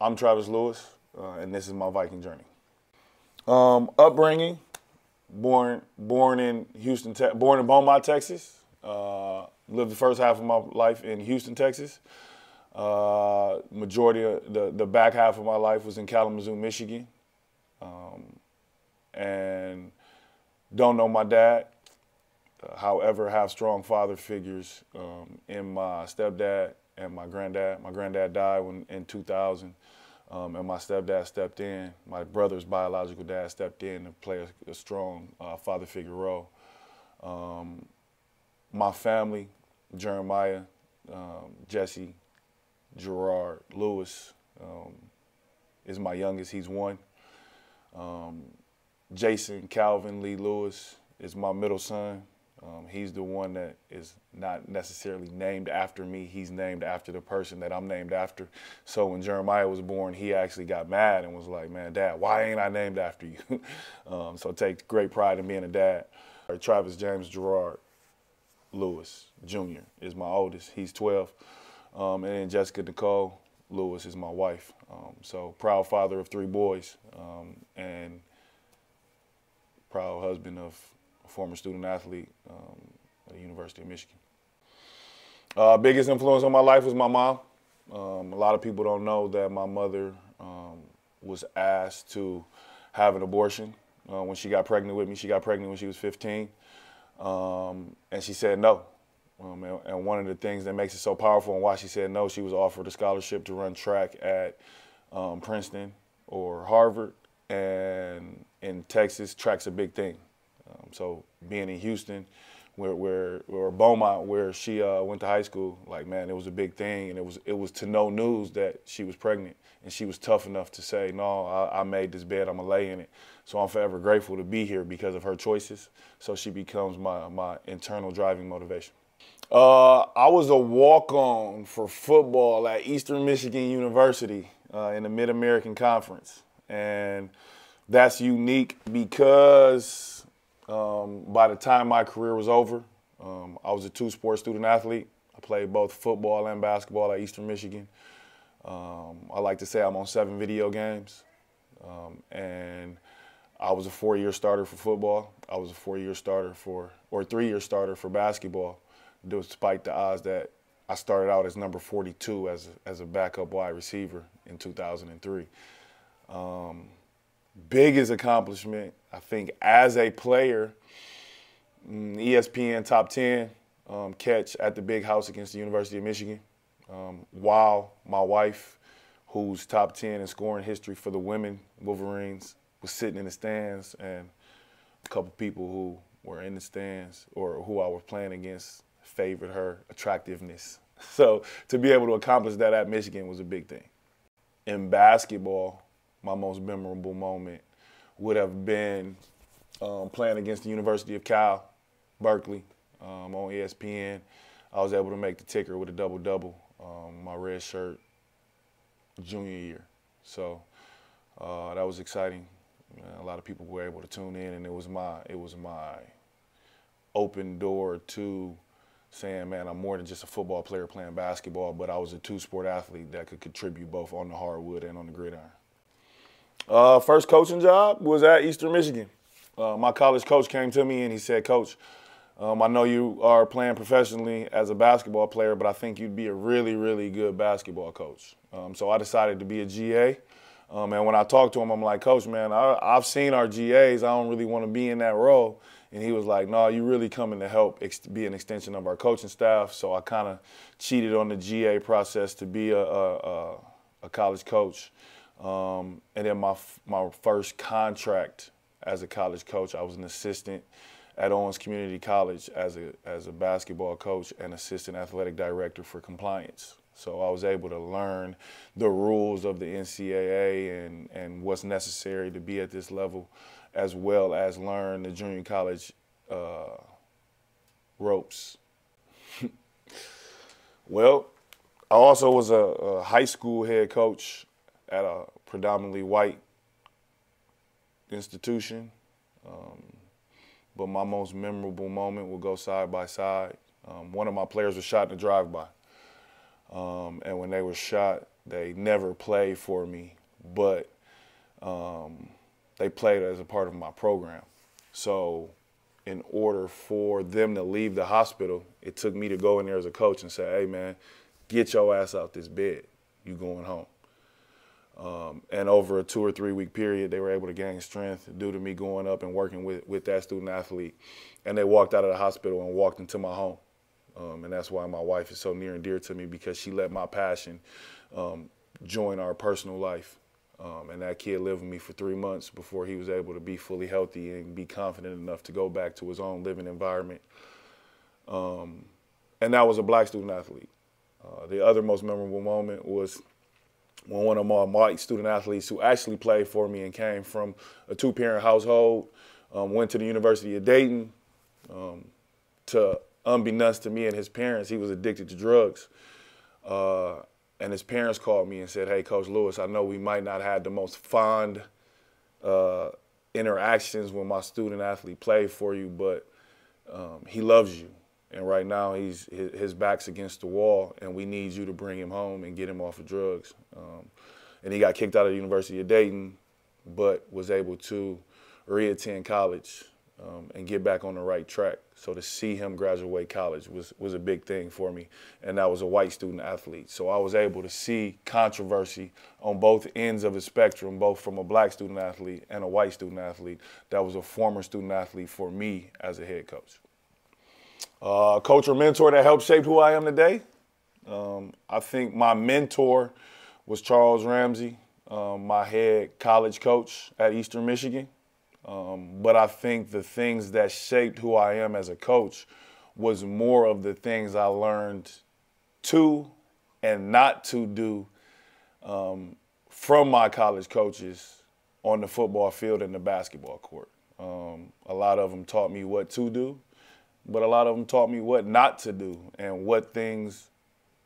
I'm Travis Lewis, and this is my Viking journey. Upbringing, born in born in Beaumont, Texas. Lived the first half of my life in Houston, Texas. Majority of the back half of my life was in Kalamazoo, Michigan. And don't know my dad. However, have strong father figures in my stepdad and my granddad. My granddad died in 2000, and my stepdad stepped in. My brother's biological dad stepped in to play a strong father figure role. My family, Jeremiah, Jesse, Gerard, Lewis, is my youngest. He's one. Jason, Calvin, Lee Lewis is my middle son. He's the one that is not necessarily named after me. He's named after the person that I'm named after. So when Jeremiah was born, he actually got mad and was like, man, Dad, why ain't I named after you? So I take great pride in being a dad. Travis James Gerard Lewis Jr. is my oldest. He's 12. And then Jessica Nicole Lewis is my wife. So proud father of 3 boys and proud husband of a former student athlete at the University of Michigan. Biggest influence on my life was my mom. A lot of people don't know that my mother was asked to have an abortion when she got pregnant with me. She got pregnant when she was 15, and she said no. And one of the things that makes it so powerful and why she said no, she was offered a scholarship to run track at Princeton or Harvard, and in Texas, track's a big thing. So being in Houston, where Beaumont, where she went to high school, like, man, it was a big thing, and it was to no news that she was pregnant, and she was tough enough to say, no, I made this bed, I'm gonna lay in it. So I'm forever grateful to be here because of her choices. So she becomes my internal driving motivation. I was a walk-on for football at Eastern Michigan University in the Mid-American Conference, and that's unique because by the time my career was over, I was a 2-sport student athlete. I played both football and basketball at Eastern Michigan. I like to say I'm on 7 video games. And I was a 4-year starter for football. I was a 4-year starter or 3-year starter for basketball, despite the odds that I started out as number 42 as a backup wide receiver in 2003. Biggest accomplishment, I think, as a player, ESPN top 10 catch at the Big House against the University of Michigan. While my wife, who's top 10 in scoring history for the women Wolverines, was sitting in the stands, and a couple people who were in the stands or who I was playing against favored her attractiveness. So to be able to accomplish that at Michigan was a big thing. In basketball, my most memorable moment would have been playing against the University of Cal, Berkeley, on ESPN. I was able to make the ticker with a double-double, my red shirt, junior year. So that was exciting. A lot of people were able to tune in, and it was my open door to saying, man, I'm more than just a football player playing basketball, but I was a 2-sport athlete that could contribute both on the hardwood and on the gridiron. First coaching job was at Eastern Michigan. My college coach came to me and he said, Coach, I know you are playing professionally as a basketball player, but I think you'd be a really, really good basketball coach. So I decided to be a GA. And when I talked to him, I'm like, Coach, man, I've seen our GAs. I don't really want to be in that role. And he was like, no, you really coming to help be an extension of our coaching staff. So I kind of cheated on the GA process to be a college coach. And then my first contract as a college coach, I was an assistant at Owens Community College as a basketball coach and assistant athletic director for compliance. So I was able to learn the rules of the NCAA and what's necessary to be at this level, as well as learn the junior college ropes. Well, I also was a high school head coach at a predominantly white institution. But my most memorable moment will go side by side. One of my players was shot in a drive-by. And when they were shot, They never played for me, but they played as a part of my program. So in order for them to leave the hospital, it took me to go in there as a coach and say, hey, man, get your ass out this bed. You going home. And over a 2 or 3 week period, they were able to gain strength due to me going up and working with that student athlete. And they walked out of the hospital and walked into my home. And that's why my wife is so near and dear to me, because she let my passion join our personal life. And that kid lived with me for 3 months before he was able to be fully healthy and be confident enough to go back to his own living environment. And that was a black student athlete. The other most memorable moment was when one of my white student athletes who actually played for me and came from a 2-parent household went to the University of Dayton. To unbeknownst to me and his parents, he was addicted to drugs. And his parents called me and said, hey, Coach Lewis, I know we might not have the most fond interactions when my student athlete played for you, but he loves you. And right now his back's against the wall, and we need you to bring him home and get him off of drugs. And he got kicked out of the University of Dayton, but was able to re-attend college and get back on the right track. So to see him graduate college was a big thing for me. And that was a white student athlete. So I was able to see controversy on both ends of the spectrum, both from a black student athlete and a white student athlete that was a former student athlete for me as a head coach. Coach or mentor that helped shape who I am today? I think my mentor was Charles Ramsey, my head college coach at Eastern Michigan. But I think the things that shaped who I am as a coach was more of the things I learned to and not to do from my college coaches on the football field and the basketball court. A lot of them taught me what to do, but a lot of them taught me what not to do and what things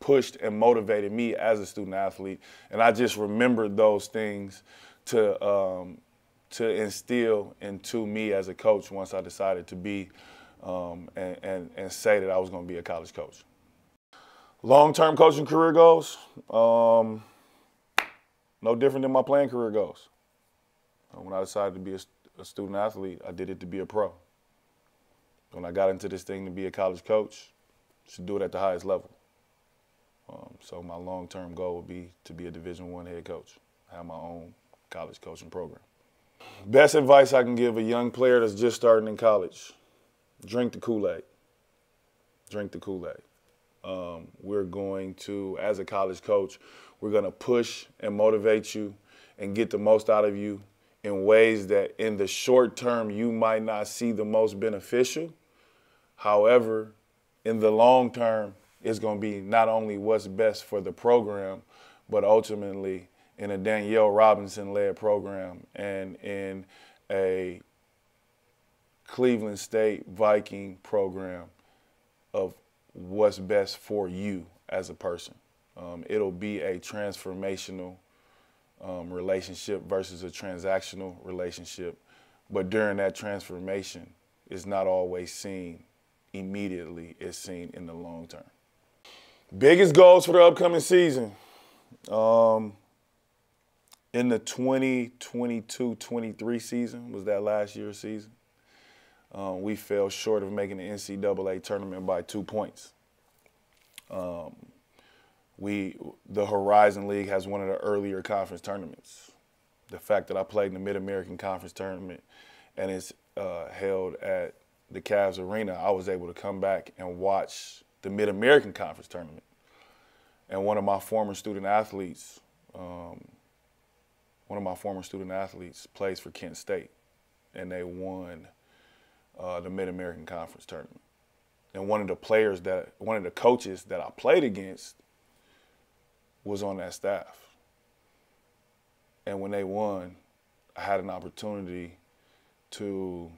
pushed and motivated me as a student athlete. And I just remembered those things to instill into me as a coach once I decided to be and say that I was going to be a college coach. Long-term coaching career goals, no different than my playing career goals. When I decided to be a student athlete, I did it to be a pro. When I got into this thing to be a college coach, I should do it at the highest level. So my long-term goal would be to be a Division I head coach, have my own college coaching program. Best advice I can give a young player that's just starting in college: drink the Kool-Aid. Drink the Kool-Aid. We're going to, as a college coach, we're going to push and motivate you and get the most out of you in ways that in the short term you might not see the most beneficial. However, in the long term, it's going to be not only what's best for the program, but ultimately in a Danielle Robinson-led program and in a Cleveland State Viking program of what's best for you as a person. It'll be a transformational relationship versus a transactional relationship. But during that transformation, it's not always seen immediately. It's seen in the long term. Biggest goals for the upcoming season. In the 2022-23 season, was that last year's season, we fell short of making the NCAA tournament by 2 points. The Horizon League has one of the earlier conference tournaments. The fact that I played in the Mid-American Conference tournament and it's held at the Cavs Arena, I was able to come back and watch the Mid-American Conference tournament. And one of my former student athletes plays for Kent State, and they won the Mid-American Conference tournament. And one of the coaches that I played against was on that staff. And when they won, I had an opportunity to,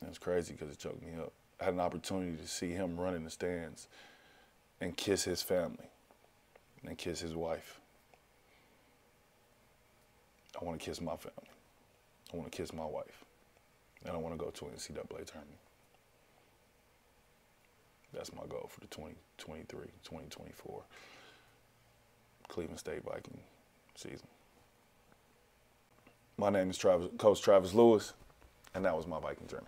it's crazy because it choked me up. I had an opportunity to see him run in the stands and kiss his family and kiss his wife. I want to kiss my family. I want to kiss my wife. And I want to go to an NCAA tournament. That's my goal for the 2023-2024 Cleveland State Viking season. My name is Coach Travis Lewis, and that was my Viking journey.